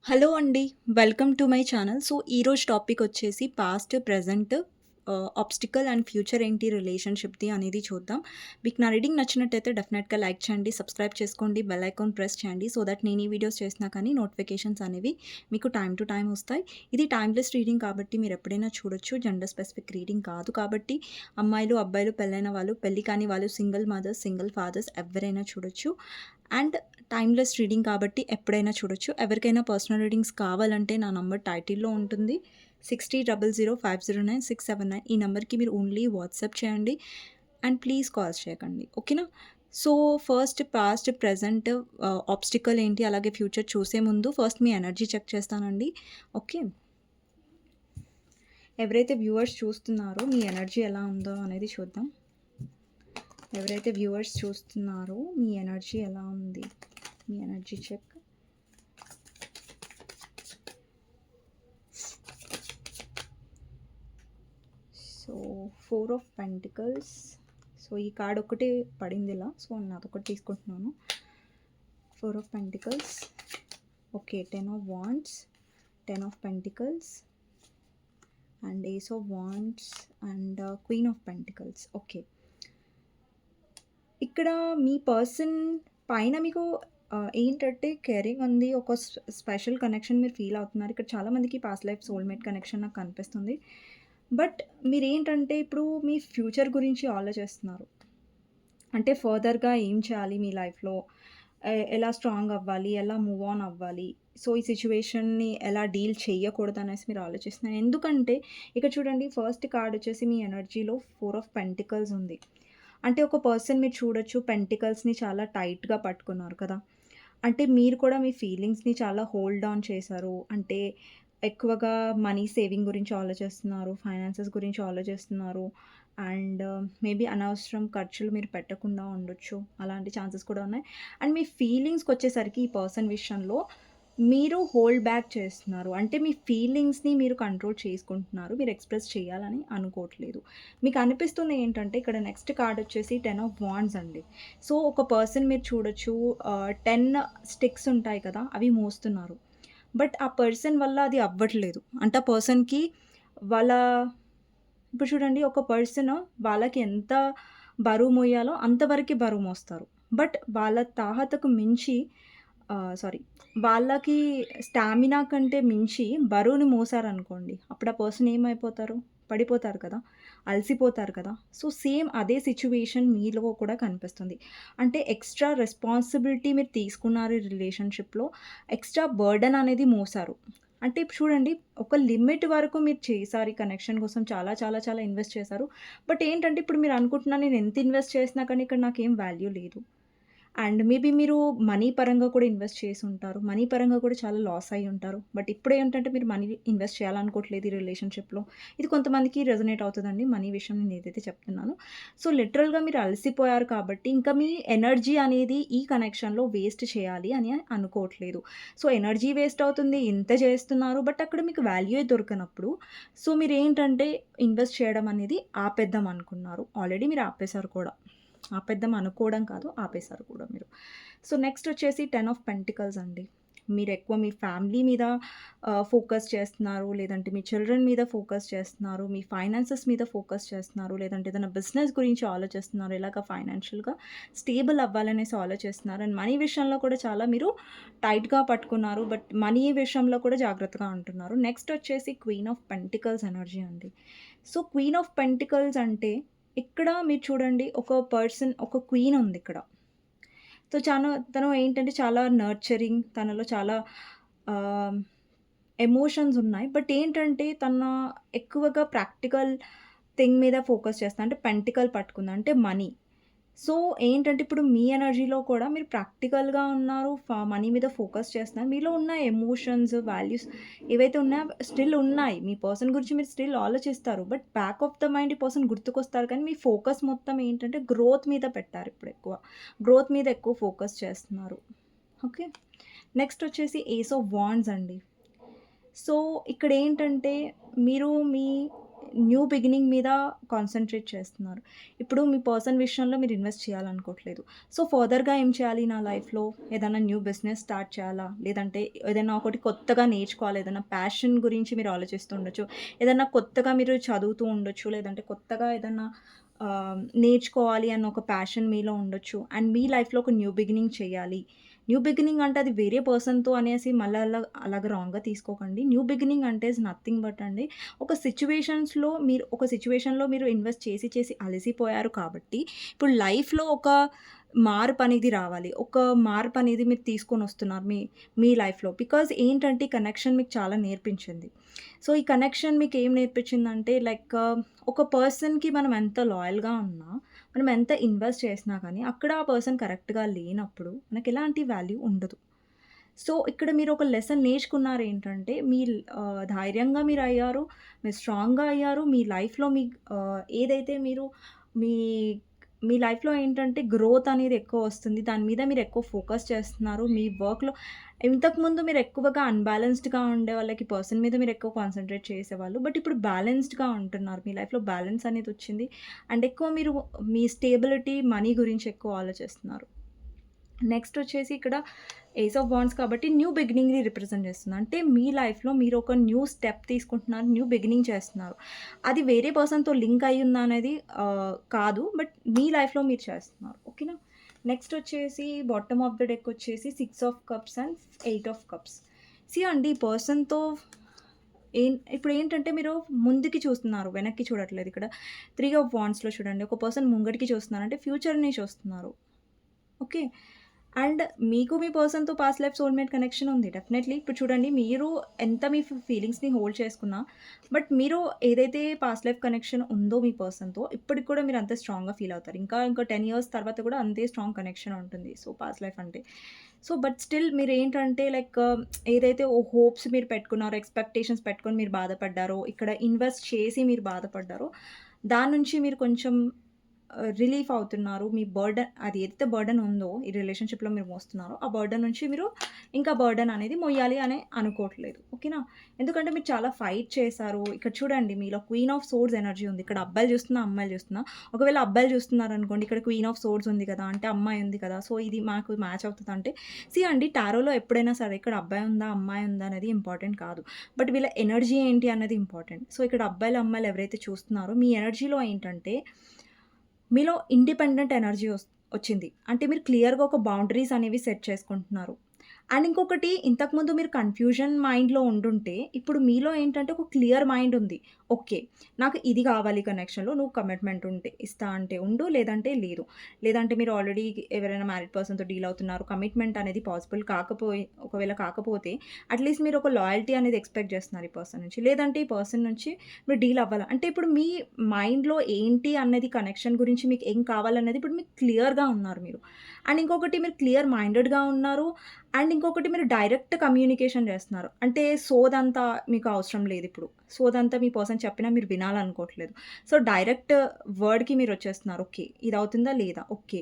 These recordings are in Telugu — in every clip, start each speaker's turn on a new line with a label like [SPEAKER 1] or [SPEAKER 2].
[SPEAKER 1] హలో అండి. Welcome to my channel. So, ఈరోజు టాపిక్ వచ్చేసి past, present obstacle and future ఏంటి రిలేషన్‌షిప్‌ది అనేది చూద్దాం. మీకు నా రీడింగ్ నచ్చినట్టయితే డెఫినెట్‌గా లైక్ చేయండి, సబ్స్క్రైబ్ చేసుకోండి, బెల్ ఐకాన్ ప్రెస్ చేయండి. సో దట్ నేను ఈ వీడియోస్ చేసినా కానీ నోటిఫికేషన్స్ అనేవి మీకు టైమ్ టు టైమ్ వస్తాయి. ఇది టైమ్‌లెస్ రీడింగ్ కాబట్టి మీరు ఎప్పుడైనా చూడొచ్చు. జెండర్ స్పెసిఫిక్ రీడింగ్ కాదు కాబట్టి అమ్మాయిలు, అబ్బాయిలు, పెళ్ళైన వాళ్ళు, పెళ్లి కాని వాళ్ళు, సింగిల్ మదర్స్, సింగిల్ ఫాదర్స్ ఎవరైనా చూడొచ్చు. అండ్ టైమ్‌లెస్ రీడింగ్ కాబట్టి ఎప్పుడైనా చూడొచ్చు. ఎవరికైనా పర్సనల్ రీడింగ్స్ కావాలంటే నా నంబర్ టైటిల్‌లో ఉంటుంది. 6000509679 ఈ నంబర్‌కి మీరు ఓన్లీ వాట్సాప్ చేయండి. అండ్ ప్లీజ్ కాల్స్ చేయకండి. ఓకేనా? So, first past, present obstacle ఏంటి, అలాగే ఫ్యూచర్ చూసే ముందు ఫస్ట్ మీ ఎనర్జీ చెక్ చేస్తానండి. ఓకే. ఎవరైతే వ్యూవర్స్ చూస్తున్నారో మీ ఎనర్జీ ఎలా ఉందో అనేది చూద్దాం. ఎవరైతే వ్యూవర్స్ చూస్తున్నారో మీ ఎనర్జీ ఎలా ఉంది? మీ energy check. So 4 of pentacles. So ఈ కార్డ్ ఒకటి పడింది ఇలా. సో నాదొకటి తీసుకుంటున్నాను. 4 of pentacles. Okay. 10 of wands, 10 of pentacles and ace of wands and queen of pentacles. Okay. ఇక్కడ మీ పర్సన్ పైన మీకు ఏంటంటే కేరింగ్ ఉంది. ఒక స్పెషల్ కనెక్షన్ మీరు ఫీల్ అవుతున్నారు. ఇక్కడ చాలామందికి పాస్ట్ లైఫ్ సోల్‌మేట్ కనెక్షన్ నాకు కనిపిస్తుంది. బట్ మీరేంటంటే ఇప్పుడు మీ ఫ్యూచర్ గురించి ఆలోచిస్తున్నారు. అంటే ఫర్దర్‌గా ఏం చేయాలి మీ లైఫ్‌లో? ఎలా స్ట్రాంగ్ అవ్వాలి? ఎలా మూవ్ ఆన్ అవ్వాలి? సో, ఈ సిట్యుయేషన్‌ని ఎలా డీల్ చేయకూడదనేసి మీరు ఆలోచిస్తున్నారు. ఎందుకంటే ఇక్కడ చూడండి, ఫస్ట్ కార్డ్ వచ్చేసి మీ ఎనర్జీలో 4 ఆఫ్ పెంటికల్స్ ఉంది. అంటే ఒక పర్సన్ మీరు చూడొచ్చు, పెంటికల్స్‌ని చాలా టైట్‌గా పట్టుకున్నారు కదా! అంటే మీరు కూడా మీ ఫీలింగ్స్‌ని చాలా హోల్డ్ ఆన్ చేశారు. అంటే ఎక్కువగా మనీ సేవింగ్ గురించి ఆలోచిస్తున్నారు. ఫైనాన్సెస్ గురించి ఆలోచిస్తున్నారు. అండ్ మేబీ అనవసరం ఖర్చులు మీరు పెట్టకుండా ఉండొచ్చు. అలాంటి ఛాన్సెస్ కూడా ఉన్నాయి. అండ్ మీ ఫీలింగ్స్‌కొచ్చేసరికి ఈ పర్సన్ విషయంలో మీరు హోల్డ్ బ్యాక్ చేస్తున్నారు. అంటే మీ ఫీలింగ్స్‌ని మీరు కంట్రోల్ చేసుకుంటున్నారు. మీరు ఎక్స్‌ప్రెస్ చేయాలని అనుకోవట్లేదు. మీకు అనిపిస్తుంది ఏంటంటే ఇక్కడ నెక్స్ట్ కార్డ్ వచ్చేసి 10 ఆఫ్ వాండ్స్ అండి. సో, ఒక పర్సన్ మీరు చూడొచ్చు, 10 స్టిక్స్ ఉంటాయి కదా! అవి మోస్తున్నారు. బట్ ఆ పర్సన్ వల్ల అది అవ్వట్లేదు. అంటే ఆ పర్సన్‌కి వాళ్ళ ఇప్పుడు చూడండి, ఒక పర్సన్ వాళ్ళకి ఎంత బరువు మోయాలో అంతవరకే బరువు మోస్తారు. బట్ వాళ్ళ తాహతకు మించి సారీ, వాళ్ళకి స్టామినా కంటే మించి బరువుని మోసారనుకోండి, అప్పుడు ఆ పర్సన్ ఏమైపోతారు? పడిపోతారు కదా! అలసిపోతారు కదా! సో, సేమ్ అదే సిట్యుయేషన్ మీలో కూడా కనిపిస్తుంది. అంటే ఎక్స్‌ట్రా రెస్పాన్సిబిలిటీ మీరు తీసుకున్నారు ఈ రిలేషన్‌షిప్‌లో. ఎక్స్‌ట్రా బర్డెన్ అనేది మోసారు. అంటే ఇప్పుడు చూడండి, ఒక లిమిట్ వరకు మీరు చేశారు ఈ కనెక్షన్ కోసం. చాలా, చాలా, చాలా ఇన్వెస్ట్ చేశారు. బట్ ఏంటంటే ఇప్పుడు మీరు అనుకుంటున్నారు, నేను ఎంత ఇన్వెస్ట్ చేసినా కానీ ఇక్కడ నాకేం వాల్యూ లేదు. అండ్ మేబీ మీరు మనీ పరంగా కూడా ఇన్వెస్ట్ చేసుంటారు. మనీ పరంగా కూడా చాలా లాస్ అయ్యుంటారు. బట్ ఇప్పుడేంటంటే మీరు మనీ ఇన్వెస్ట్ చేయాలనుకోవట్లేదు ఈ రిలేషన్‌షిప్‌లో. ఇది కొంతమందికి రెజొనేట్ అవుతదండి, మనీ విషయం నేనేదైతే చెప్తున్నానో. సో, లిటరల్‌గా మీరు అలసిపోయారు కాబట్టి ఇంకా మీ ఎనర్జీ అనేది ఈ కనెక్షన్‌లో వేస్ట్ చేయాలి అని అనుకోవట్లేదు. సో, ఎనర్జీ వేస్ట్ అవుతుంది. ఇంత చేస్తున్నారు. బట్ అక్కడ మీకు వాల్యూయే దొరకనప్పుడు సో, మీరేంటంటే ఇన్వెస్ట్ చేయడం అనేది ఆపేద్దాం అనుకున్నారు. ఆల్రెడీ మీరు ఆపేసారు కూడా. ఆపేద్దాం అనుకోవడం కాదు, ఆపేసారు కూడా మీరు. సో, నెక్స్ట్ వచ్చేసి 10 ఆఫ్ పెంటికల్స్ అండి. మీరెక్కువ మీ ఫ్యామిలీ మీద ఫోకస్ చేస్తున్నారు. లేదంటే మీ చిల్డ్రన్ మీద ఫోకస్ చేస్తున్నారు. మీ ఫైనాన్సెస్ మీద ఫోకస్ చేస్తున్నారు. లేదంటే ఏదైనా బిజినెస్ గురించి ఆలోచిస్తున్నారు. ఎలాగ ఫైనాన్షియల్‌గా స్టేబుల్ అవ్వాలనేసి ఆలోచిస్తున్నారు. అండ్ మనీ విషయంలో కూడా చాలా మీరు టైట్‌గా పట్టుకున్నారు. బట్ మనీ విషయంలో కూడా జాగ్రత్తగా ఉంటున్నారు. నెక్స్ట్ వచ్చేసి క్వీన్ ఆఫ్ పెంటికల్స్ ఎనర్జీ అండి. సో, క్వీన్ ఆఫ్ పెంటికల్స్ అంటే ఇక్కడ మీరు చూడండి, ఒక పర్సన్, ఒక క్వీన్ ఉందిక్కడ. సో, తను ఏంటంటే చాలా నర్చరింగ్, తనలో చాలా ఆహ్, ఎమోషన్స్ ఉన్నాయి. బట్ ఏంటంటే ఎక్కువగా ప్రాక్టికల్ థింగ్ మీద ఫోకస్ చేస్తా. అంటే పెంటికల్ పట్టుకుంది. అంటే మనీ. సో, ఏంటంటే ఇప్పుడు మీ ఎనర్జీలో కూడా మీరు ప్రాక్టికల్‌గా ఉన్నారు. మనీ మీద ఫోకస్ చేస్తున్నారు. మీలో ఉన్న ఎమోషన్స్, వాల్యూస్ ఏవైతే ఉన్నాయో స్టిల్ ఉన్నాయి. మీ పర్సన్ గురించి మీరు స్టిల్ ఆలోచిస్తారు. But back of the mind ఈ పర్సన్ గుర్తుకొస్తారు. కానీ మీ ఫోకస్ మొత్తం ఏంటంటే గ్రోత్ మీద పెట్టారు ఇప్పుడు ఎక్కువ. గ్రోత్ మీద ఎక్కువ ఫోకస్ చేస్తున్నారు. ఓకే. నెక్స్ట్ వచ్చేసి ఏస్ ఆఫ్ వాండ్స్ అండి. సో, ఇక్కడేంటంటే మీరు మీ న్యూ బిగినింగ్ మీద కాన్సంట్రేట్ చేస్తున్నారు. ఇప్పుడు మీ పర్సన్ విషయంలో మీరు ఇన్వెస్ట్ చేయాలనుకోవట్లేదు. సో, ఫర్దర్‌గా ఏం చేయాలి నా లైఫ్‌లో? ఏదైనా న్యూ బిజినెస్ స్టార్ట్ చేయాలా? లేదంటే ఏదైనా ఒకటి కొత్తగా నేర్చుకోవాలా? ఏదైనా ప్యాషన్ గురించి మీరు ఆలోచిస్తూ ఉండొచ్చు. ఏదన్నా కొత్తగా మీరు చదువుతూ ఉండొచ్చు. లేదంటే కొత్తగా ఏదన్నా నేర్చుకోవాలి అన్న ఒక ప్యాషన్ మీలో ఉండొచ్చు. అండ్ మీ లైఫ్‌లో ఒక న్యూ బిగినింగ్ చేయాలి. న్యూ బిగినింగ్ అంటే అది వేరే పర్సన్‌తో అనేసి మళ్ళా అలాగా రాంగ్‌గా తీసుకోకండి. న్యూ బిగినింగ్ అంటే ఈస్ నథింగ్ బట్ అండి, ఒక సిట్యుయేషన్‌లో మీరు ఇన్వెస్ట్ చేసి, చేసి అలసిపోయారు కాబట్టి, ఇప్పుడు లైఫ్‌లో ఒక మార్పనేది రావాలి. ఒక మార్పనేది మీరు తీసుకొనొస్తున్నారు మీ మీ లైఫ్‌లో. బికాజ్ ఏంటంటే, ఈ కనెక్షన్ మీకు చాలా నేర్పించింది. సో, ఈ కనెక్షన్ మీకేం నేర్పించిందంటే లైక్ ఒక పర్సన్‌కి మనం ఎంత లాయల్‌గా ఉన్నా, మనం ఎంత ఇన్వెస్ట్ చేసినా కానీ, అక్కడ ఆ పర్సన్ కరెక్ట్‌గా లేనప్పుడు మనకెలాంటి వాల్యూ ఉండదు. సో, ఇక్కడ మీరు ఒక లెసన్ నేర్చుకున్నారేంటంటే, ధైర్యంగా మీరయ్యారు, మీరు స్ట్రాంగ్‌గా అయ్యారు. మీ లైఫ్‌లో ఏదైతే మీరు మీ మీ లైఫ్‌లో ఏంటంటే గ్రోత్ అనేది ఎక్కువొస్తుంది. దాని మీద మీరెక్కువ ఫోకస్ చేస్తున్నారు. మీ వర్క్‌లో ఇంతకుముందు మీరెక్కువగా అన్‌బ్యాలెన్స్డ్‌గా ఉండే వాళ్ళకి పర్సన్ మీద మీరెక్కువ కాన్సంట్రేట్ చేసేవాళ్ళు. బట్ ఇప్పుడు బ్యాలెన్స్డ్‌గా ఉంటున్నారు. మీ లైఫ్‌లో బ్యాలెన్స్ అనేదొచ్చింది. అండ్ ఎక్కువ మీరు మీ స్టేబిలిటీ, మనీ గురించి ఎక్కువ ఆలోచిస్తున్నారు. నెక్స్ట్ వచ్చేసి ఇక్కడ ఏస్ ఆఫ్ వాండ్స్ కాబట్టి న్యూ బిగినింగ్‌ని రిప్రజెంట్ చేస్తుంది. అంటే మీ లైఫ్‌లో మీరు ఒక న్యూ స్టెప్ తీసుకుంటున్నారు. న్యూ బిగినింగ్ చేస్తున్నారు. అది వేరే పర్సన్‌తో లింక్ అయ్యిందా అనేది కాదు. బట్ మీ లైఫ్‌లో మీరు చేస్తున్నారు. ఓకేనా? నెక్స్ట్ వచ్చేసి బాటమ్ ఆఫ్ ద డెక్ వచ్చేసి 6 of cups and 8 of cups. అండి ఈ పర్సన్‌తో ఇప్పుడేంటంటే మీరు ముందుకి చూస్తున్నారు. వెనక్కి చూడట్లేదు. ఇక్కడ 3 ఆఫ్ వాండ్స్‌లో చూడండి. ఒక పర్సన్ ముంగటికి చూస్తున్నారు. అంటే ఫ్యూచర్‌ని చూస్తున్నారు. ఓకే. అండ్ మీకు మీ పర్సన్‌తో పాస్ట్ లైఫ్ సోల్‌మేట్ కనెక్షన్ ఉంది. డెఫినైట్‌లీ. ఇప్పుడు చూడండి, మీరు ఎంత మీ ఫీలింగ్స్‌ని హోల్డ్ చేసుకున్నా, బట్ మీరు ఏదైతే పాస్ట్ లైఫ్ కనెక్షన్ ఉందో మీ పర్సన్‌తో, ఇప్పటికి కూడా మీరు అంతే స్ట్రాంగ్‌గా ఫీల్ అవుతారు. ఇంకా 10 ఇయర్స్ తర్వాత కూడా అంతే స్ట్రాంగ్ కనెక్షన్ ఉంటుంది. సో, పాస్ట్ లైఫ్ అంటే. సో, బట్ స్టిల్ మీరేంటంటే లైక్ ఏదైతే హోప్స్ మీరు పెట్టుకున్నారో, ఎక్స్‌పెక్టేషన్స్ పెట్టుకొని మీరు బాధపడ్డారో, ఇక్కడ ఇన్వెస్ట్ చేసి మీరు బాధపడ్డారో, దాని నుంచి మీరు కొంచెం రిలీఫ్ అవుతున్నారు. మీ అది ఏదైతే బర్డెన్ ఉందో, ఈ రిలేషన్‌షిప్‌లో మీరు మోస్తున్నారో, ఆ బర్డెన్ నుంచి మీరు ఇంకా బర్డెన్ అనేది మొయ్యాలి అని అనుకోవట్లేదు. ఓకేనా? ఎందుకంటే మీరు చాలా ఫైట్ చేశారు. ఇక్కడ చూడండి, మీలో క్వీన్ ఆఫ్ సోర్డ్స్ ఎనర్జీ ఉంది. ఇక్కడ అబ్బాయిలు చూస్తున్నా, అమ్మాయిలు చూస్తున్నా. ఒకవేళ అబ్బాయిలు చూస్తున్నారనుకోండి, ఇక్కడ క్వీన్ ఆఫ్ సోర్డ్స్ ఉంది కదా! అంటే అమ్మాయి ఉంది కదా! సో, ఇది మాకు మ్యాచ్ అవుతదంటే అండి, టారోలో ఎప్పుడైనా సరే ఇక్కడ అబ్బాయి ఉందా, అమ్మాయి ఉందా అనేది ఇంపార్టెంట్ కాదు. బట్ వీళ్ళ ఎనర్జీ ఏంటి అన్నది ఇంపార్టెంట్. సో, ఇక్కడ అబ్బాయిలు, అమ్మాయిలు ఎవరైతే చూస్తున్నారో మీ ఎనర్జీలో ఏంటంటే మీలో ఇండిపెండెంట్ ఎనర్జీ వచ్చింది. అంటే మీరు క్లియర్‌గా ఒక బౌండరీస్ అనేవి సెట్ చేసుకుంటున్నారు. అండ్ ఇంకొకటి, ఇంతకుముందు మీరు కన్‌ఫ్యూజన్ మైండ్‌లో ఉండుంటే, ఇప్పుడు మీలో ఏంటంటే ఒక క్లియర్ మైండ్ ఉంది. ఓకే. నాకు ఇది కావాలి కనెక్షన్‌లో. నువ్వు కమిట్మెంట్ ఉంటే ఇస్తా అంటే ఉండు, లేదంటే లేదు. లేదంటే మీరు ఆల్రెడీ ఎవరైనా మ్యారీడ్ పర్సన్‌తో డీల్ అవుతున్నారు. కమిట్మెంట్ అనేది పాసిబుల్ ఒకవేళ కాకపోతే అట్‌లీస్ట్ మీరు ఒక లాయల్టీ అనేది ఎక్స్‌పెక్ట్ చేస్తున్నారు ఈ పర్సన్ నుంచి. లేదంటే ఈ పర్సన్ నుంచి మీరు డీల్ అవ్వాలా. అంటే ఇప్పుడు మీ మైండ్‌లో ఏంటి అన్నది, కనెక్షన్ గురించి మీకు ఏం కావాలన్నది ఇప్పుడు మీకు క్లియర్‌గా ఉన్నారు మీరు. అండ్ ఇంకొకటి, మీరు క్లియర్ మైండెడ్‌గా ఉన్నారు. అండ్ ఇంకొకటి, మీరు డైరెక్ట్ కమ్యూనికేషన్ చేస్తున్నారు. అంటే సోదంతా మీకు అవసరం లేదిప్పుడు. సోదంతా మీ పర్సన్ చెప్పినా మీరు వినాలనుకోవట్లేదు. సో, డైరెక్ట్ వర్డ్‌కి మీరొచ్చేస్తున్నారు. ఓకే. ఇది అవుతుందా? లేదా? ఓకే.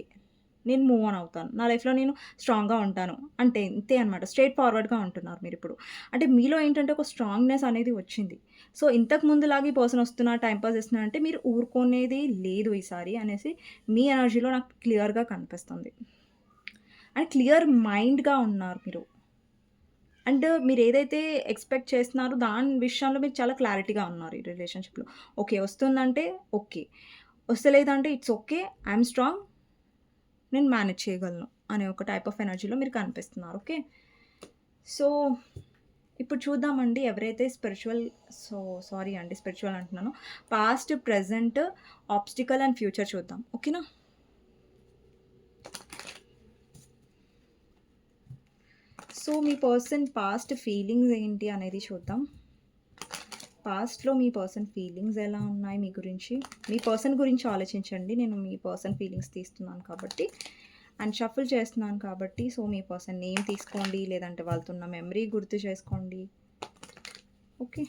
[SPEAKER 1] నేను మూవ్ ఆన్ అవుతాను. నా లైఫ్‌లో నేను స్ట్రాంగ్‌గా ఉంటాను. అంటే ఇంతే అనమాట. స్ట్రెయిట్ ఫార్వర్డ్‌గా ఉంటున్నారు మీరిప్పుడు. అంటే మీలో ఏంటంటే ఒక స్ట్రాంగ్‌నెస్ అనేది వచ్చింది. సో, ఇంతకు ముందులాగా ఈ పర్సన్ వస్తున్నా, టైమ్ పాస్ చేస్తున్నా అంటే మీరు ఊరుకునేది లేదు ఈసారి అనేసి మీ ఎనర్జీలో నాకు క్లియర్‌గా కనిపిస్తుంది. అండ్ క్లియర్ మైండ్‌గా ఉన్నారు మీరు. అండ్ మీరేదైతే ఎక్స్‌పెక్ట్ చేస్తున్నారో దాని విషయంలో మీరు చాలా క్లారిటీగా ఉన్నారు ఈ రిలేషన్‌షిప్‌లో. ఓకే. వస్తుందంటే ఓకే. వస్తలేదంటే ఇట్స్ ఓకే. I'm strong. నేను మేనేజ్ చేయగలను అనే ఒక టైప్ ఆఫ్ ఎనర్జీలో మీరు కనిపిస్తున్నారు. ఓకే. సో, ఇప్పుడు చూద్దామండి, ఎవరైతే సారీ అండి, స్పిరిచువల్ అంటున్నాను. Past, present, obstacle and future చూద్దాం. ఓకేనా? సో, మీ పర్సన్ పాస్ట్ ఫీలింగ్స్ ఏంటి అనేది చూద్దాం. పాస్ట్‌లో మీ పర్సన్ ఫీలింగ్స్ ఎలా ఉన్నాయి మీ గురించి? మీ పర్సన్ గురించి ఆలోచించండి. నేను మీ పర్సన్ ఫీలింగ్స్ తీస్తున్నాను కాబట్టి, అండ్ షఫుల్ చేస్తున్నాను కాబట్టి, సో, మీ పర్సన్ నేమ్ తీసుకోండి, లేదంటే వాళ్ళతో ఉన్న మెమరీ గుర్తు చేసుకోండి. ఓకే.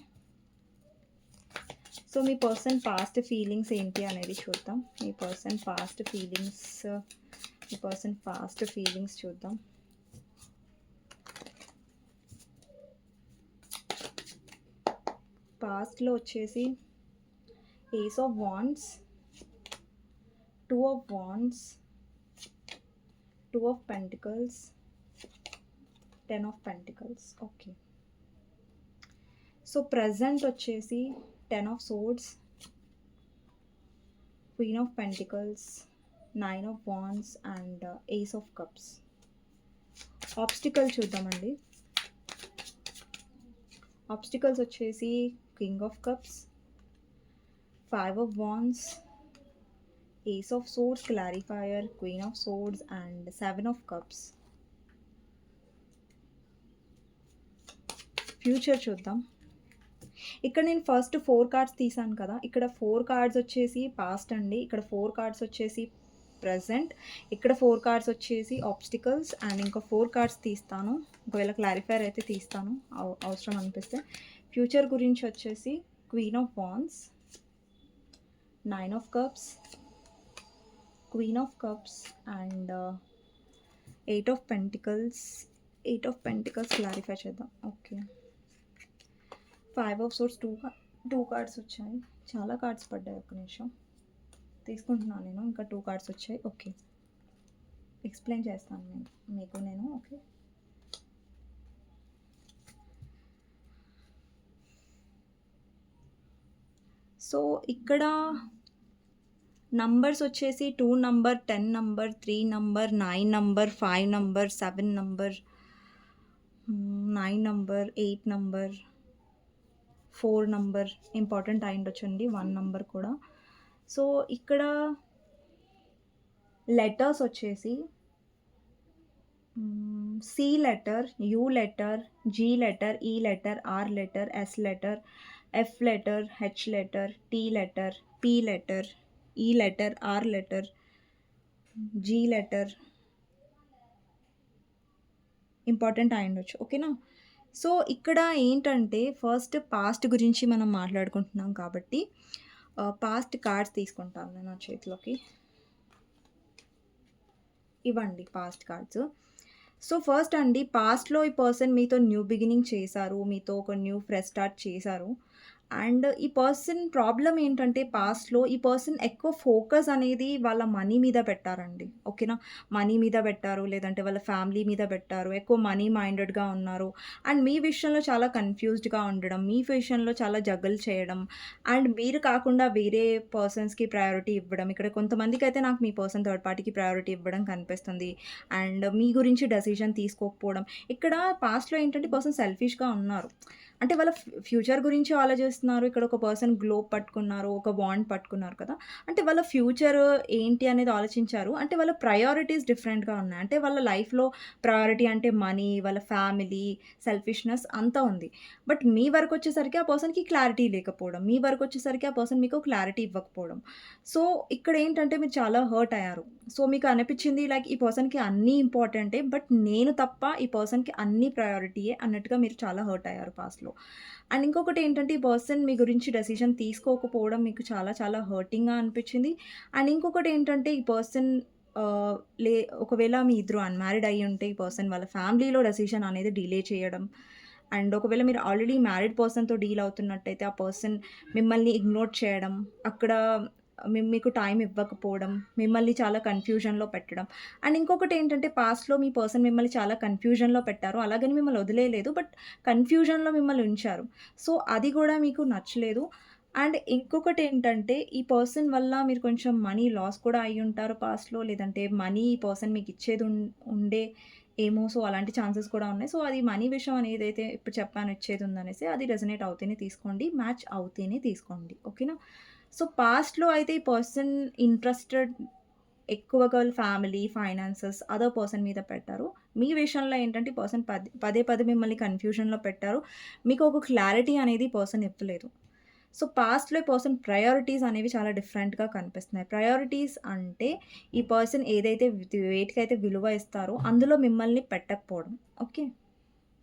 [SPEAKER 1] సో, మీ పర్సన్ పాస్ట్ ఫీలింగ్స్ ఏంటి అనేది చూద్దాం. మీ పర్సన్ పాస్ట్ ఫీలింగ్స్ చూద్దాం. పాస్ట్‌లో వచ్చేసి ace of wands, two of wands, two of pentacles, 10 of pentacles. Okay. So present వచ్చేసి 10 of swords, queen of pentacles, 9 of wands and ace of cups. Obstacle చూద్దామండి. ఆబ్స్టికల్స్ వచ్చేసి king of cups, 5 of wands, ace of swords clarifier, queen of swords and 7 of cups. Future చూద్దాం. ఇక్కడ నేను ఫస్ట్ 4 కార్డ్స్ తీసాను కదా, ఇక్కడ 4 కార్డ్స్ వచ్చేసి పాస్ట్ అండి, ఇక్కడ 4 కార్డ్స్ వచ్చేసి ప్రెజెంట్, ఇక్కడ 4 కార్డ్స్ వచ్చేసి ఆబ్స్టికల్స్ అండ్ ఇంకా 4 కార్డ్స్ తీస్తాను. ఒకవేళ క్లారిఫైర్ అయితే తీస్తాను అవసరం అనిపిస్తే. ఫ్యూచర్ గురించి వచ్చేసి queen of wands, 9 of cups, queen of cups and 8 of pentacles. 8 of pentacles clarify చేద్దాం. Okay. 5 of swords, two cards వచ్చాయి. చాలా కార్డ్స్ పడ్డాయి, ఒక్క నిమిషం తీసుకుంటున్నాను నేను. ఇంకా 2 కార్డ్స్ వచ్చాయి. ఓకే, ఎక్స్ప్లెయిన్ చేస్తాను మీకు నేను. ఓకే, సో ఇక్కడ నంబర్స్ వచ్చేసి 2 number, 10 number, 3 number, 9 number, 5 number, 7 number, 9 number, 8 number, 4 number important అయి ఉండొచ్చండి, 1 నంబర్ కూడా. సో ఇక్కడ లెటర్స్ వచ్చేసి C letter, U letter, G letter, E letter, R letter, S letter, F letter, H letter, T letter, P letter, E letter, R letter, G letter important అయి ఉండొచ్చు. ఓకేనా. సో ఇక్కడ ఏంటంటే ఫస్ట్ పాస్ట్ గురించి మనం మాట్లాడుకుంటున్నాం కాబట్టి పాస్ట్ కార్డ్స్ తీసుకుంటాను నేను నా చేతిలోకి. ఇవ్వండి పాస్ట్ కార్డ్స్. సో ఫస్ట్ అండి, పాస్ట్లో ఈ పర్సన్ మీతో న్యూ బిగినింగ్ చేశారు, మీతో ఒక న్యూ ఫ్రెష్ స్టార్ట్ చేశారు. అండ్ ఈ పర్సన్ ప్రాబ్లం ఏంటంటే పాస్ట్లో ఈ పర్సన్ ఎక్కువ ఫోకస్ అనేది వాళ్ళ మనీ మీద పెట్టారండి. ఓకేనా, మనీ మీద పెట్టారు, లేదంటే వాళ్ళ ఫ్యామిలీ మీద పెట్టారు, ఎక్కువ మనీ మైండెడ్గా ఉన్నారు. అండ్ మీ విషయంలో చాలా కన్ఫ్యూజ్డ్గా ఉండడం, మీ విషయంలో చాలా జగల్ చేయడం, అండ్ మీరు కాకుండా వేరే పర్సన్స్కి ప్రయారిటీ ఇవ్వడం. ఇక్కడ కొంతమందికి అయితే నాకు మీ పర్సన్ థర్డ్ పార్టీకి ప్రయారిటీ ఇవ్వడం కనిపిస్తుంది. అండ్ మీ గురించి డెసిషన్ తీసుకోకపోవడం. ఇక్కడ పాస్ట్లో ఏంటంటే పర్సన్ సెల్ఫిష్గా ఉన్నారు, అంటే వాళ్ళ ఫ్యూచర్ గురించి ఆలోచిస్తున్నారు. ఇక్కడ ఒక పర్సన్ గ్లోబ్ పట్టుకున్నారు, ఒక బాండ్ పట్టుకున్నారు కదా, అంటే వాళ్ళ ఫ్యూచర్ ఏంటి అనేది ఆలోచించారు. అంటే వాళ్ళ ప్రయారిటీస్ డిఫరెంట్గా ఉన్నాయి. అంటే వాళ్ళ లైఫ్లో ప్రయారిటీ అంటే మనీ, వాళ్ళ ఫ్యామిలీ, సెల్ఫిష్నెస్ అంతా ఉంది. బట్ మీ వరకు వచ్చేసరికి ఆ పర్సన్కి క్లారిటీ లేకపోవడం, మీ వరకు వచ్చేసరికి ఆ పర్సన్ మీకు క్లారిటీ ఇవ్వకపోవడం. సో ఇక్కడ ఏంటంటే మీరు చాలా హర్ట్ అయ్యారు. సో మీకు అనిపించింది లైక్ ఈ పర్సన్కి అన్నీ ఇంపార్టెంటే, బట్ నేను తప్ప ఈ పర్సన్కి అన్నీ ప్రయారిటీయే అన్నట్టుగా మీరు చాలా హర్ట్ అయ్యారు పాస్ట్లో. అండ్ ఇంకొకటి ఏంటంటే ఈ పర్సన్ మీ గురించి డెసిషన్ తీసుకోకపోవడం మీకు చాలా చాలా హర్టింగ్గా అనిపించింది. అండ్ ఇంకొకటి ఏంటంటే ఈ పర్సన్ లే ఒకవేళ మీ ఇద్దరు అన్మ్యారీడ్ అయ్యి ఉంటే ఈ పర్సన్ వాళ్ళ ఫ్యామిలీలో డెసిషన్ అనేది డిలే చేయడం. అండ్ ఒకవేళ మీరు ఆల్రెడీ మ్యారీడ్ పర్సన్తో డీల్ అవుతున్నట్టయితే ఆ పర్సన్ మిమ్మల్ని ఇగ్నోర్ చేయడం, అక్కడ మీకు టైం ఇవ్వకపోవడం, మిమ్మల్ని చాలా కన్ఫ్యూజన్లో పెట్టడం. అండ్ ఇంకొకటి ఏంటంటే పాస్ట్లో మీ పర్సన్ మిమ్మల్ని చాలా కన్ఫ్యూజన్లో పెట్టారు, అలాగని మిమ్మల్ని వదిలేయలేదు, బట్ కన్ఫ్యూజన్లో మిమ్మల్ని ఉంచారు. సో అది కూడా మీకు నచ్చలేదు. అండ్ ఇంకొకటి ఏంటంటే ఈ పర్సన్ వల్ల మీరు కొంచెం మనీ లాస్ కూడా అయ్యి ఉంటారు పాస్ట్లో, లేదంటే మనీ ఈ పర్సన్ మీకు ఇచ్చేది ఉండే ఏమో. సో అలాంటి ఛాన్సెస్ కూడా ఉన్నాయి. సో అది మనీ విషయం అని ఏదైతే ఇప్పుడు చెప్పాను ఇచ్చేది ఉందనేసి, అది రెజనేట్ అవుతేనే తీసుకోండి, మ్యాచ్ అవుతేనే తీసుకోండి. ఓకేనా. సో పాస్ట్‌లో అయితే ఈ పర్సన్ ఇంట్రెస్టెడ్ ఎక్కువగా ఫ్యామిలీ, ఫైనాన్సెస్, అదర్ పర్సన్ మీద పెట్టారు. మీ విషయంలో ఏంటంటే ఈ పర్సన్ పదే పదే మిమ్మల్ని కన్ఫ్యూజన్‌లో పెట్టారు. మీకు ఒక క్లారిటీ అనేది పర్సన్ ఇవ్వలేదు. సో పాస్ట్‌లో ఈ పర్సన్ ప్రయారిటీస్ అనేవి చాలా డిఫరెంట్‌గా కనిపిస్తున్నాయి. ప్రయారిటీస్ అంటే ఈ పర్సన్ ఏదైతే వేటికైతే విలువ ఇస్తారో అందులో మిమ్మల్ని పెట్టకపోవడం. ఓకే.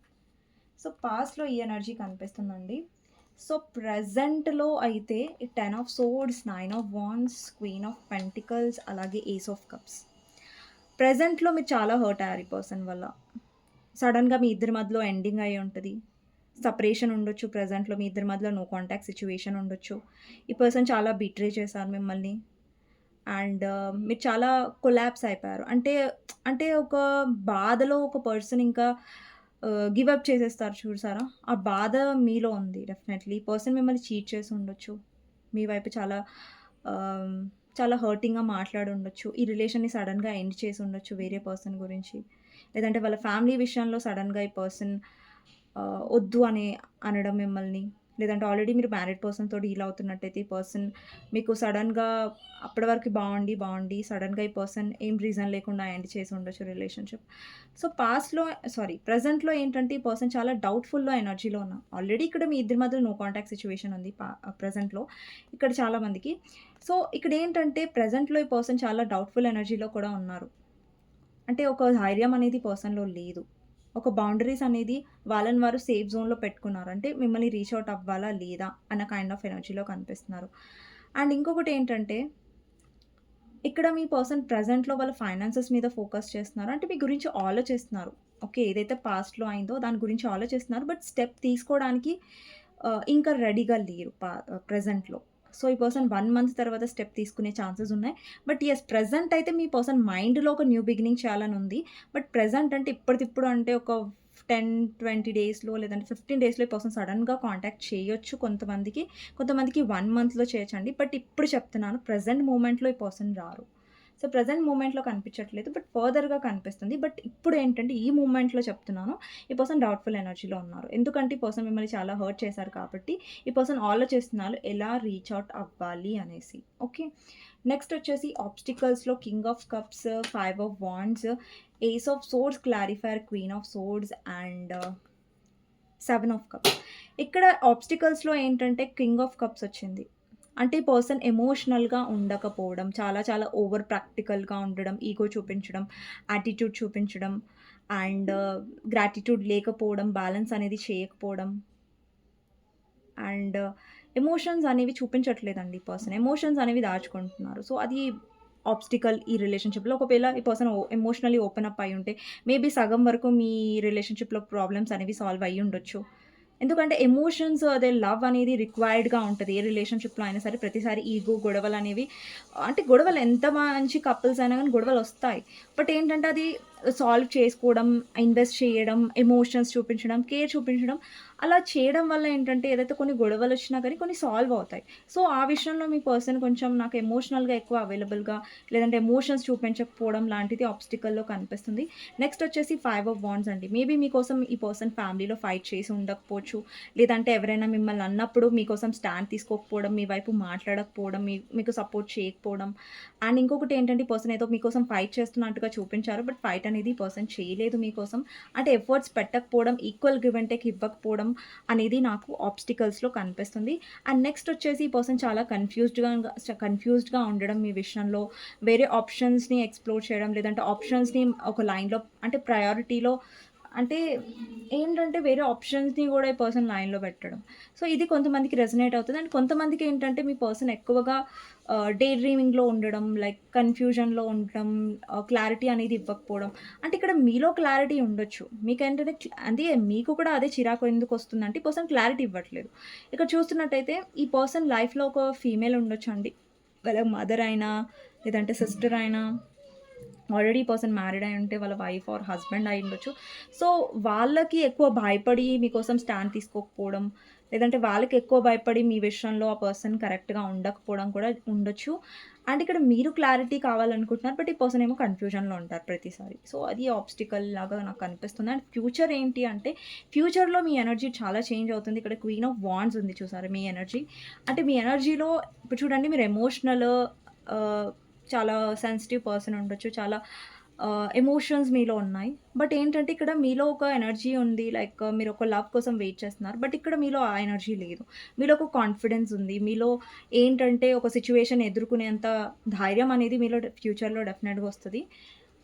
[SPEAKER 1] సో పాస్ట్‌లో ఈ ఎనర్జీ కనిపిస్తుందండి. సో ప్రెజెంట్‌లో అయితే 10 of swords, 9 of wands, queen of pentacles, అలాగే ఏస్ ఆఫ్ కప్స్. ప్రెజెంట్‌లో మీరు చాలా హర్ట్ అయ్యారు ఈ పర్సన్ వల్ల. సడన్‌గా మీ ఇద్దరి మధ్యలో ఎండింగ్ అయ్యి ఉంటది. సెపరేషన్ ఉండొచ్చు ప్రెజెంట్‌లో మీ ఇద్దరి మధ్యలో నో కాంటాక్ట్ సిట్యుయేషన్ ఉండొచ్చు. ఈ పర్సన్ చాలా బిట్రే చేశారు మిమ్మల్ని. అండ్ మీరు చాలా కొలాప్స్ అయిపోయారు. అంటే ఒక బాధలో ఒక పర్సన్ ఇంకా గివ్ అప్ చేసేస్తారు చూసారా? ఆ బాధ మీలో ఉంది డెఫినైట్‌లీ. ఈ పర్సన్ మిమ్మల్ని చీట్ చేసి ఉండొచ్చు. మీ వైపు చాలా ఆహ్, చాలా హర్టింగ్‌గా మాట్లాడుండొచ్చు. ఈ రిలేషన్‌ని సడెన్‌గా ఎండ్ చేసి ఉండొచ్చు వేరే పర్సన్ గురించి. లేదంటే వాళ్ళ ఫ్యామిలీ విషయంలో సడెన్‌గా ఈ పర్సన్ వద్దు అని అనడం మిమ్మల్ని. లేదంటే ఆల్రెడీ మీరు మ్యారీడ్ పర్సన్‌తో డీల్ అవుతున్నట్టయితే ఈ పర్సన్ మీకు సడెన్‌గా అప్పటి వరకు బావుండి సడెన్‌గా ఈ పర్సన్ ఏం రీజన్ లేకుండా ఎండ్ చేసి ఉండొచ్చు రిలేషన్‌షిప్. సో, ప్రెజెంట్‌లో ఏంటంటే ఈ పర్సన్ చాలా డౌట్‌ఫుల్‌లో ఎనర్జీలో ఉన్నారు. ఆల్రెడీ ఇక్కడ మీ ఇద్దరి మధ్యలో నో కాంటాక్ట్ సిట్యుయేషన్ ఉంది ప్రెజెంట్‌లో ఇక్కడ చాలా మందికి. సో, ఇక్కడేంటంటే ప్రెజెంట్‌లో ఈ పర్సన్ చాలా డౌట్‌ఫుల్ ఎనర్జీలో కూడా ఉన్నారు. అంటే ఒక ధైర్యం అనేది పర్సన్‌లో లేదు. ఒక బౌండరీస్ అనేది వాళ్ళని వారు సేఫ్ జోన్‌లో పెట్టుకున్నారు. అంటే మిమ్మల్ని రీచ్ ఔట్ అవ్వాలా? లేదా? అన్న కైండ్ ఆఫ్ ఎనర్జీలో కనిపిస్తున్నారు. అండ్ ఇంకొకటేంటంటే, ఇక్కడ మీ పర్సన్ ప్రెజెంట్‌లో వాళ్ళ ఫైనాన్సెస్ మీద ఫోకస్ చేస్తున్నారు. అంటే మీ గురించి ఆలోచిస్తున్నారు. ఓకే. ఏదైతే పాస్ట్‌లో అయిందో దాని గురించి ఆలోచిస్తున్నారు. బట్ స్టెప్ తీసుకోవడానికి ఇంకా రెడీగా లేరు ప్రెజెంట్‌లో. సో, ఈ పర్సన్ 1 మంత్ తర్వాత స్టెప్ తీసుకునే ఛాన్సెస్ ఉన్నాయి. బట్ యెస్ ప్రెజెంట్ అయితే మీ పర్సన్ మైండ్‌లో ఒక న్యూ బిగినింగ్ చేయాలని ఉంది. బట్ ప్రెజెంట్ అంటే ఇప్పటికిప్పుడు అంటే ఒక 10, 20 డేస్‌లో లేదంటే 15 డేస్‌లో ఈ పర్సన్ సడెన్‌గా కాంటాక్ట్ చేయొచ్చు కొంతమందికి. కొంతమందికి 1 మంత్‌లో చేయొచ్చండి. బట్ ఇప్పుడు చెప్తున్నాను ప్రెజెంట్ మూమెంట్‌లో ఈ పర్సన్ రారు. సో, ప్రెజెంట్ మూమెంట్‌లో కనిపించట్లేదు. బట్ ఫర్దర్‌గా కనిపిస్తుంది. బట్ ఇప్పుడేంటంటే ఈ మూమెంట్‌లో చెప్తున్నాను. ఈ పర్సన్ డౌట్‌ఫుల్ ఎనర్జీలో ఉన్నారు. ఎందుకంటే ఈ పర్సన్ మిమ్మల్ని చాలా హర్ట్ చేశారు కాబట్టి, ఈ పర్సన్ ఆలోచిస్తున్నారు ఎలా రీచ్ ఔట్ అవ్వాలి అనేసి. ఓకే. నెక్స్ట్ వచ్చేసి ఆబ్స్టికల్స్‌లో king of cups, 5 of wands, ace of swords, clarifier, queen of swords and 7 of cups. ఇక్కడ ఆబ్స్టికల్స్‌లో ఏంటంటే కింగ్ ఆఫ్ కప్స్ వచ్చింది. అంటే ఈ పర్సన్ ఎమోషనల్‌గా ఉండకపోవడం, చాలా చాలా ఓవర్ ప్రాక్టికల్‌గా ఉండడం, ఈగో చూపించడం, యాటిట్యూడ్ చూపించడం అండ్ గ్రాటిట్యూడ్ లేకపోవడం, బ్యాలెన్స్ అనేది చేయకపోవడం అండ్ ఎమోషన్స్ అనేవి చూపించట్లేదండి ఈ పర్సన్. ఎమోషన్స్ అనేవి దాచుకుంటున్నారు. సో, అది ఆబ్స్టికల్ ఈ రిలేషన్‌షిప్‌లో. ఒకవేళ ఈ పర్సన్ ఎమోషనల్లీ ఓపెన్ అప్ అయ్యుంటే, మేబీ సగం వరకు మీ రిలేషన్‌షిప్‌లో ప్రాబ్లమ్స్ అనేవి సాల్వ్ అయ్యుండొచ్చు. ఎందుకంటే ఎమోషన్స్ అదే లవ్ అనేది రిక్వైర్డ్‌గా ఉంటది. ఏ రిలేషన్‌షిప్‌లో అయినా సరే ప్రతిసారి ఈగో, గొడవలనేవి అంటే గొడవలు ఎంత మంచి కపుల్స్ అయినా గానీ గొడవలొస్తాయి. బట్ ఏంటంటే అది సాల్వ్ చేసుకోవడం, ఇన్వెస్ట్ చేయడం, ఎమోషన్స్ చూపించడం, కేర్ చూపించడం అలా చేయడం వల్ల ఏంటంటే ఏదైతే కొన్ని గొడవలొచ్చినా గానీ కొన్ని సాల్వ్ అవుతాయి. సో, ఆ విషయంలో మీ పర్సన్ కొంచెం నాకు ఎమోషనల్‌గా ఎక్కువ అవైలబుల్‌గా లేదంటే ఎమోషన్స్ చూపించకపోవడం లాంటిది ఆబ్స్టికల్‌లో కనిపిస్తుంది. నెక్స్ట్ వచ్చేసి 5 ఆఫ్ వాండ్స్ అండి. మేబీ మీకోసం ఈ పర్సన్ ఫ్యామిలీలో ఫైట్ చేసి ఉండకపోవచ్చు. లేదంటే ఎవరైనా మిమ్మల్ని అన్నప్పుడు మీకోసం స్టాండ్ తీసుకోకపోవడం, మీ వైపు మాట్లాడకపోవడం, మీకు సపోర్ట్ చేయకపోవడం. అండ్ ఇంకొకటి ఏంటంటే ఈ పర్సన్ ఏదో మీకోసం ఫైట్ చేస్తున్నట్టుగా చూపించారు. బట్ ఫైట్ అనేది ఈ పర్సన్ చేయలేదు మీకోసం. అంటే ఎఫర్ట్స్ పెట్టకపోవడం, ఈక్వల్ గివ్ అండ్ టేక్ ఇవ్వకపోవడం అనేది నాకు ఆబ్స్టికల్స్‌లో కనిపిస్తుంది. అండ్ నెక్స్ట్ వచ్చేసి ఈ పర్సన్ చాలా కన్‌ఫ్యూజ్డ్‌గా ఉండడం మీ విషయంలో. వేరే ఆప్షన్స్‌ని ఎక్స్‌ప్లోర్ చేయడం, లేదంటే ఆప్షన్స్‌ని ఒక లైన్‌లో అంటే ప్రయారిటీలో అంటే ఏంటంటే వేరే ఆప్షన్స్‌ని గూడా ఈ పర్సన్ లైన్‌లో పెట్టడం. సో, ఇది కొంతమందికి రెజొనేట్ అవుతది. అండ్ కొంతమందికి ఏంటంటే మీ పర్సన్ ఎక్కువగా డే డ్రీమింగ్‌లో ఉండడం, లైక్ కన్‌ఫ్యూజన్‌లో ఉండడం, క్లారిటీ అనేది ఇవ్వకపోవడం. అంటే ఇక్కడ మీలో క్లారిటీ ఉండొచ్చు. మీకేంటంటే అంటే మీకు కూడా అదే చిరాకు ఎందుకొస్తుందంటే ఈ పర్సన్ క్లారిటీ ఇవ్వట్లేదు. ఇక్కడ చూస్తున్నట్టయితే ఈ పర్సన్ లైఫ్‌లో ఒక ఫీమేల్ ఉండొచ్చండి. వాళ్ళ మదర్ అయినా, లేదంటే సిస్టర్ అయినా ఆల్రెడీ ఈ పర్సన్ మ్యారీడ్ అయ్యుంటే వాళ్ళ వైఫ్ ఆర్ హస్బెండ్ అయ్యుండొచ్చు. సో, వాళ్ళకి ఎక్కువ భయపడి మీకోసం స్టాండ్ తీసుకోకపోవడం, లేదంటే వాళ్ళకి ఎక్కువ భయపడి మీ విషయంలో ఆ పర్సన్ కరెక్ట్‌గా ఉండకపోవడం కూడా ఉండొచ్చు. అండ్ ఇక్కడ మీరు క్లారిటీ కావాలనుకుంటున్నారు. బట్ ఈ పర్సన్ ఏమో కన్‌ఫ్యూజన్‌లో ఉంటారు ప్రతిసారి. సో, అది ఆబ్స్టికల్ లాగా నాకు కనిపిస్తుంది. అండ్ ఫ్యూచర్ ఏంటి అంటే, ఫ్యూచర్‌లో మీ ఎనర్జీ చాలా చేంజ్ అవుతుంది. ఇక్కడ క్వీన్ ఆఫ్ వాండ్స్ ఉంది చూసారా మీ ఎనర్జీ. అంటే మీ ఎనర్జీలో ఇప్పుడు చూడండి మీరు ఎమోషనల్ ఆహ్, చాలా సెన్సిటివ్ పర్సన్ ఉండొచ్చు. చాలా ఎమోషన్స్ మీలో ఉన్నాయి. బట్ ఏంటంటే ఇక్కడ మీలో ఒక ఎనర్జీ ఉంది. లైక్ మీరు ఒక లవ్ కోసం వెయిట్ చేస్తున్నారు. బట్ ఇక్కడ మీలో ఆ ఎనర్జీ లేదు. మీలో ఒక కాన్ఫిడెన్స్ ఉంది. మీలో ఏంటంటే ఒక సిట్యుయేషన్ ఎదుర్కొనేంత ధైర్యం అనేది మీలో ఫ్యూచర్‌లో డెఫినెట్‌గా వస్తది.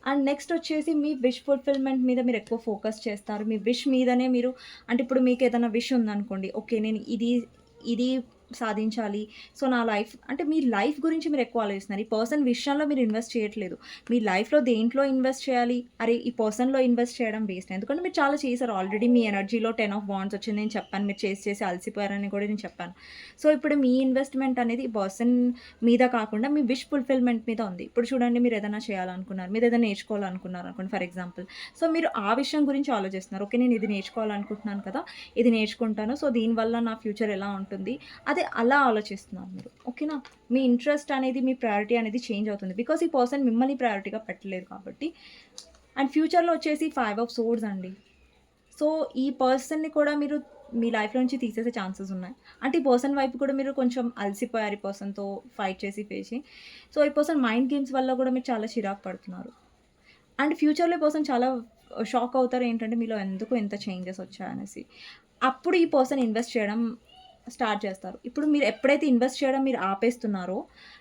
[SPEAKER 1] అండ్ నెక్స్ట్ వచ్చేసి మీ విష్ ఫుల్‌ఫిల్‌మెంట్ మీద మీరు ఎక్కువ ఫోకస్ చేస్తారు. మీ విష్ మీదనే మీరు అంటే ఇప్పుడు మీకేదైనా విష్ ఉందనుకోండి. ఓకే. నేను ఇది సాధించాలి. సో, నా లైఫ్ అంటే మీ లైఫ్ గురించి మీరు ఎక్కువ ఆలోచిస్తున్నారు. ఈ పర్సన్ విషయంలో మీరు ఇన్వెస్ట్ చేయట్లేదు. మీ లైఫ్‌లో దేంట్లో ఇన్వెస్ట్ చేయాలి? అరే! ఈ పర్సన్‌లో ఇన్వెస్ట్ చేయడం వేస్ట్. ఎందుకంటే మీరు చాలా చేశారు ఆల్రెడీ. మీ ఎనర్జీలో 10 ఆఫ్ వాండ్స్ వచ్చింది నేను చెప్పాను. మీరు చేసి చేసి అలసిపోయారని కూడా నేను చెప్పాను. సో, ఇప్పుడు మీ ఇన్వెస్ట్‌మెంట్ అనేది ఈ పర్సన్ మీద కాకుండా మీ విష్ ఫుల్‌ఫిల్‌మెంట్ మీద ఉంది. ఇప్పుడు చూడండి మీరు ఏదైనా చేయాలనుకున్నారు. మీరు ఏదైనా నేర్చుకోవాలనుకున్నారు అనుకోండి ఫర్ ఎగ్జాంపుల్. సో, మీరు ఆ విషయం గురించి ఆలోచిస్తున్నారు. ఓకే. నేను ఇది నేర్చుకోవాలనుకుంటున్నాను కదా! ఇది నేర్చుకుంటాను. సో, దీనివల్ల నా ఫ్యూచర్ ఎలా ఉంటుంది? అదే అలా ఆలోచిస్తున్నారు మీరు. ఓకేనా? మీ ఇంట్రెస్ట్ అనేది, మీ ప్రయారిటీ అనేది చేంజ్ అవుతుంది. బికాజ్ ఈ పర్సన్ మిమ్మల్ని ప్రయారిటీగా పెట్టలేదు కాబట్టి. అండ్ ఫ్యూచర్‌లో వచ్చేసి 5 ఆఫ్ సోర్డ్స్ అండి. సో, ఈ పర్సన్‌ని కూడా మీరు మీ లైఫ్‌లో నుంచి తీసేసే ఛాన్సెస్ ఉన్నాయి. అంటే ఈ పర్సన్ వైపు కూడా మీరు కొంచెం అలసిపోయారు ఈ పర్సన్‌తో ఫైట్ చేసి చేసి. సో, ఈ పర్సన్ మైండ్ గేమ్స్ వల్ల కూడా మీరు చాలా చిరాకు పడుతున్నారు. అండ్ ఫ్యూచర్‌లో ఈ పర్సన్ చాలా షాక్ అవుతారు ఏంటంటే మీలో ఎందుకు ఇంత చేంజెస్ వచ్చాయనేసి. అప్పుడు ఈ పర్సన్ ఇన్వెస్ట్ చేయడం స్టార్ట్ చేస్తారు. ఇప్పుడు మీరు ఎప్పుడైతే ఇన్వెస్ట్ చేయడం మీరు ఆపేస్తున్నారో,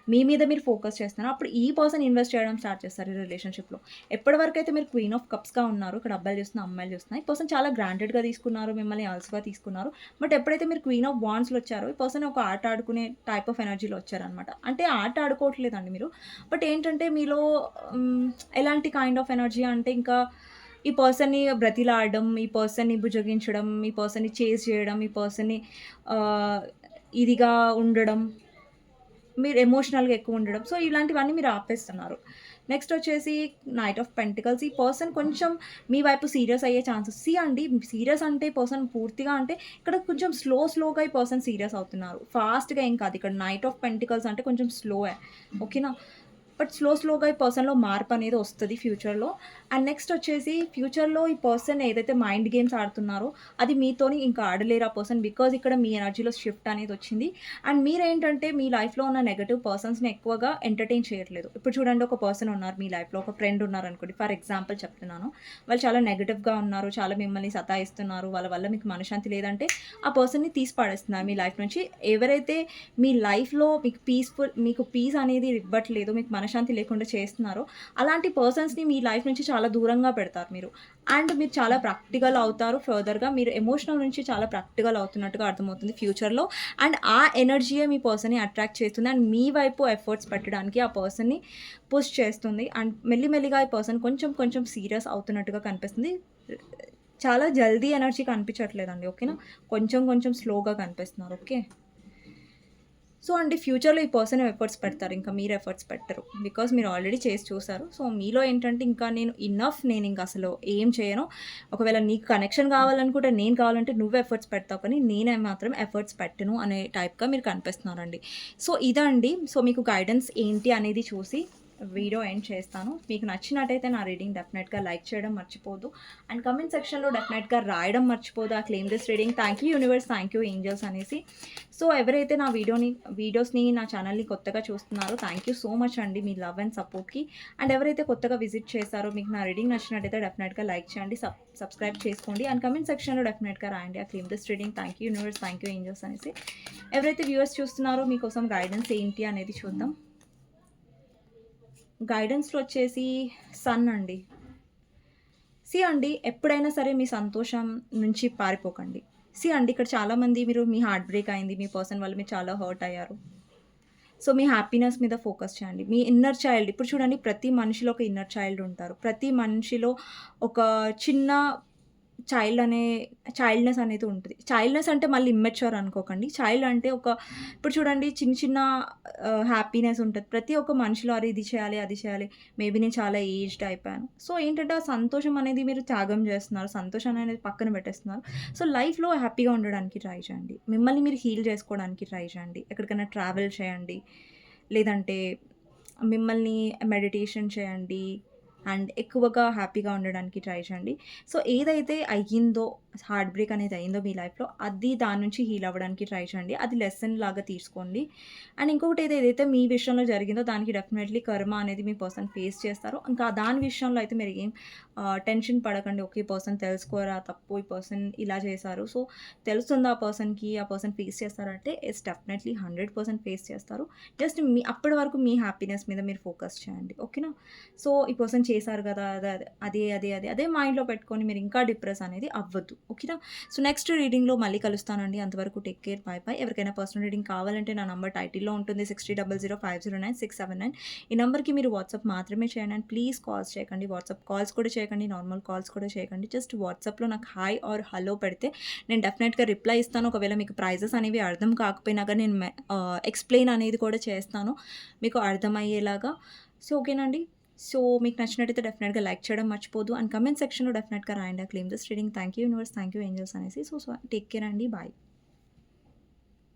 [SPEAKER 1] మీ మీద మీరు ఫోకస్ చేస్తున్నారో, అప్పుడు ఈ పర్సన్ ఇన్వెస్ట్ చేయడం స్టార్ట్ చేస్తారు ఈ రిలేషన్‌షిప్‌లో. ఎప్పటివరకైతే మీరు క్వీన్ ఆఫ్ కప్స్‌గా ఉన్నారో, ఇక్కడ అబ్బాయిలు చూస్తున్నా, అమ్మాయిలు చూస్తున్నా, ఈ పర్సన్ చాలా గ్రాంటెడ్‌గా తీసుకున్నారు, మిమ్మల్ని అలుసుగా తీసుకున్నారు. బట్ ఎప్పుడైతే మీరు క్వీన్ ఆఫ్ వాండ్స్‌లో వచ్చారో, ఈ పర్సన్ ఒక ఆట ఆడుకునే టైప్ ఆఫ్ ఎనర్జీలో వచ్చారనమాట. అంటే ఆట ఆడుకోవట్లేదండి మీరు. బట్ ఏంటంటే మీలో హ్మ్, ఎలాంటి కైండ్ ఆఫ్ ఎనర్జీ అంటే ఇంకా ఈ పర్సన్‌ని బ్రతిలాడడం, ఈ పర్సన్‌ని బుజ్జగించడం, ఈ పర్సన్‌ని చేజ్ చేయడం, ఈ పర్సన్‌ని ఆహ్, ఇదిగా ఉండడం, మీరు ఎమోషనల్‌గా ఎక్కువ ఉండడం. సో, ఇలాంటివన్నీ మీరు ఆపేస్తున్నారు. నెక్స్ట్ వచ్చేసి నైట్ ఆఫ్ పెంటికల్స్. ఈ పర్సన్ కొంచెం మీ వైపు సీరియస్ అయ్యే ఛాన్సెస్ అండి సీరియస్ అంటే పర్సన్ పూర్తిగా అంటే ఇక్కడ కొంచెం స్లోగా ఈ పర్సన్ సీరియస్ అవుతున్నారు. ఫాస్ట్‌గా ఏం కాదు. ఇక్కడ నైట్ ఆఫ్ పెంటికల్స్ అంటే కొంచెం స్లోయే. ఓకేనా? బట్ స్లోగా ఈ పర్సన్‌లో మార్పనేది ఒస్తది ఫ్యూచర్‌లో. అండ్ నెక్స్ట్ వచ్చేసి ఫ్యూచర్‌లో ఈ పర్సన్ ఏదైతే మైండ్ గేమ్స్ ఆడుతున్నారో, అది మీతోని ఇంకా ఆడలేరు ఆ పర్సన్. బికాజ్ ఇక్కడ మీ ఎనర్జీలో షిఫ్ట్ అనేదొచ్చింది. అండ్ మీరేంటంటే మీ లైఫ్‌లో ఉన్న నెగెటివ్ పర్సన్స్‌ని ఎక్కువగా ఎంటర్‌టైన్ చేయట్లేదు. ఇప్పుడు చూడండి ఒక పర్సన్ ఉన్నారు మీ లైఫ్‌లో, ఒక ఫ్రెండ్ ఉన్నారనుకోండి. ఫర్ ఎగ్జాంపుల్ చెప్తున్నాను. వాళ్ళు చాలా నెగెటివ్‌గా ఉన్నారు, చాలా మిమ్మల్ని సతాయిస్తున్నారు, వాళ్ళ వల్ల మీకు మనశ్శాంతి లేదంటే, ఆ పర్సన్‌ని తీసి పడేస్తున్నారు మీ లైఫ్ నుంచి. ఎవరైతే మీ లైఫ్‌లో మీకు పీస్ అనేది ఇవ్వట్లేదు, మీకు మనశ్శాంతి లేకుండా చేస్తున్నారో, అలాంటి పర్సన్స్‌ని మీ లైఫ్ నుంచి చాలా దూరంగా పెడతారు మీరు. అండ్ మీరు చాలా ప్రాక్టికల్ అవుతారు. ఫర్దర్‌గా మీరు ఎమోషనల్ నుంచి చాలా ప్రాక్టికల్ అవుతున్నట్టుగా అర్థమవుతుంది ఫ్యూచర్‌లో. అండ్ ఆ ఎనర్జీయే మీ పర్సన్‌ని అట్రాక్ట్ చేస్తుంది. అండ్ మీ వైపు ఎఫర్ట్స్ పెట్టడానికి ఆ పర్సన్‌ని పుష్ చేస్తుంది. అండ్ మెల్లిమెల్లిగా ఈ పర్సన్ కొంచెం కొంచెం సీరియస్ అవుతున్నట్టుగా కనిపిస్తుంది. చాలా జల్దీ ఎనర్జీ కనిపించట్లేదండి. ఓకేనా? కొంచెం కొంచెం స్లోగా కనిపిస్తున్నారు. ఓకే. సో, అండి ఫ్యూచర్‌లో ఈ పర్సన్ ఎఫర్ట్స్ పెడతారు. ఇంకా మీరు ఎఫర్ట్స్ పెట్టరు. బికాజ్ మీరు ఆల్రెడీ చేసి చూసారు. సో, మీలో ఏంటంటే ఇంకా నేనింక అసలు ఏం చేయను. ఒకవేళ నీకు కనెక్షన్ కావాలనుకుంటే నేను కావాలంటే నువ్వు ఎఫర్ట్స్ పెడతావు కానీ నేనే మాత్రం ఎఫర్ట్స్ పెట్టను అనే టైప్‌గా మీరు కనిపిస్తున్నారండి. సో, ఇదండి. సో, మీకు గైడెన్స్ ఏంటి అనేది చూసి వీడియో ఎండ్ చేస్తాను. మీకు నచ్చినట్టయితే నా రీడింగ్ డెఫినెట్‌గా లైక్ చేయడం మర్చిపోవద్దు. అండ్ కామెంట్ సెక్షన్‌లో డెఫినెట్‌గా రాయడం మర్చిపోవద్దు. ఆ claim this reading. Thank you universe, thank you angels అనేసి. సో, ఎవరైతే నా వీడియోస్‌ని నా ఛానల్‌ని కొత్తగా చూస్తున్నారో థాంక్ యూ సో మచ్ అండి మీ లవ్ అండ్ సపోర్ట్‌కి. అండ్ ఎవరైతే కొత్తగా విజిట్ చేశారో మీకు నా రీడింగ్ నచ్చినట్టయితే డెఫినెట్‌గా లైక్ చేయండి. సబ్స్క్రైబ్ చేసుకోండి. అండ్ కామెంట్ సెక్షన్‌లో డెఫినెట్‌గా రాయండి ఆ claim this reading. Thank you universe, thank you angels అనేసి. ఎవరైతే వ్యూవర్స్ చూస్తున్నారో మీకోసం గైడెన్స్ ఏంటి అనేది చూద్దాం. గైడెన్స్‌లో వచ్చేసి సన్ అండి. అండి ఎప్పుడైనా సరే మీ సంతోషం నుంచి పారిపోకండి. అండి ఇక్కడ చాలామంది మీ హార్ట్ బ్రేక్ అయింది. మీ పర్సన్ వల్ల మీరు చాలా హర్ట్ అయ్యారు. సో, మీ హ్యాపీనెస్ మీద ఫోకస్ చేయండి. మీ ఇన్నర్ చైల్డ్ ఇప్పుడు చూడండి ప్రతి మనిషిలో ఒక ఇన్నర్ చైల్డ్ ఉంటారు. ప్రతి మనిషిలో ఒక చిన్న చైల్డ్‌నెస్ అనేది ఉంటది. చైల్డ్‌నెస్ అంటే మళ్ళీ ఇమ్మెచ్యూర్ అనుకోకండి. చైల్డ్ అంటే ఇప్పుడు చూడండి చిన్న చిన్న హ్యాపీనెస్ ఉంటది. ప్రతి ఒక్క మనిషిలో అరే! ఇది చేయాలి, అది చేయాలి. మేబీ నేను చాలా ఏజ్డ్ అయిపోయాను. సో, ఏంటంటే ఆ సంతోషం అనేది మీరు త్యాగం చేస్తున్నారు. సంతోషాన్ని అనేది పక్కన పెట్టేస్తున్నారు. సో, లైఫ్‌లో హ్యాపీగా ఉండడానికి ట్రై చేయండి. మిమ్మల్ని మీరు హీల్ చేసుకోవడానికి ట్రై చేయండి. ఎక్కడికైనా ట్రావెల్ చేయండి. లేదంటే మిమ్మల్ని మెడిటేషన్ చేయండి. అండ్ ఎక్కువగా హ్యాపీగా ఉండడానికి ట్రై చేయండి. సో, ఏదైతే అయ్యిందో హార్ట్ బ్రేక్ అనేది అయిందో మీ లైఫ్‌లో అది దాని నుంచి హీల్ అవ్వడానికి ట్రై చేయండి. అది లెసన్ లాగా తీసుకోండి. అండ్ ఇంకొకటి ఏదైతే మీ విషయంలో జరిగిందో దానికి డెఫినెట్‌లీ కర్మ అనేది మీ పర్సన్ ఫేస్ చేస్తారు. ఇంకా దాని విషయంలో అయితే మీరు ఏం టెన్షన్ పడకండి. ఓకే. ఈ పర్సన్ తెలుసుకోరా తప్పు, ఈ పర్సన్ ఇలా చేశారు. సో, తెలుస్తుందా ఆ పర్సన్‌కి, ఆ పర్సన్ ఫేస్ చేస్తారంటే యెస్ డెఫినెట్‌లీ 100% ఫేస్ చేస్తారు. జస్ట్ అప్పటి వరకు మీ హ్యాపీనెస్ మీద మీరు ఫోకస్ చేయండి. ఓకేనా? సో, ఈ పర్సన్ చేశారు గదా! అదే మైండ్‌లో పెట్టుకొని మీరు ఇంకా డిప్రెస్ అనేది అవ్వద్దు. ఓకేనా? సో, నెక్స్ట్ రీడింగ్‌లో మళ్ళీ కలుస్తానండి. అంతవరకు టేక్ కేర్. By by. ఎవరికైనా పర్సనల్ రీడింగ్ కావాలంటే నా నంబర్ టైటిల్‌లో ఉంటుంది. 6000509679 ఈ నంబర్‌కి మీరు వాట్సాప్ మాత్రమే చేయండి. అండ్ ప్లీజ్ కాల్స్ చేయకండి. వాట్సాప్ కాల్స్ కూడా చేయకండి. నార్మల్ కాల్స్ కూడా చేయకండి. జస్ట్ వాట్సాప్‌లో నాకు హాయ్ ఆర్ హలో పెడితే నేను డెఫినెట్‌గా రిప్లై ఇస్తాను. ఒకవేళ మీకు ప్రైజెస్ అనేవి అర్థం కాకపోయినా గాని నేను ఎక్స్‌ప్లెయిన్ అనేది కూడా చేస్తాను. మీకు అర్థమయ్యేలాగా. సో, ఓకేనండి. సో, మీకు నచ్చినట్టయితే డెఫినెట్‌గా లైక్ చేయడం మర్చిపోద్దు. అండ్ కామెంట్ సెక్షన్‌లో డెఫినెట్‌గా రాయండి. Claim this reading. Thank you universe, thank you angels అనేసి. సో, టేక్ కేర్ అండి. బాయ్.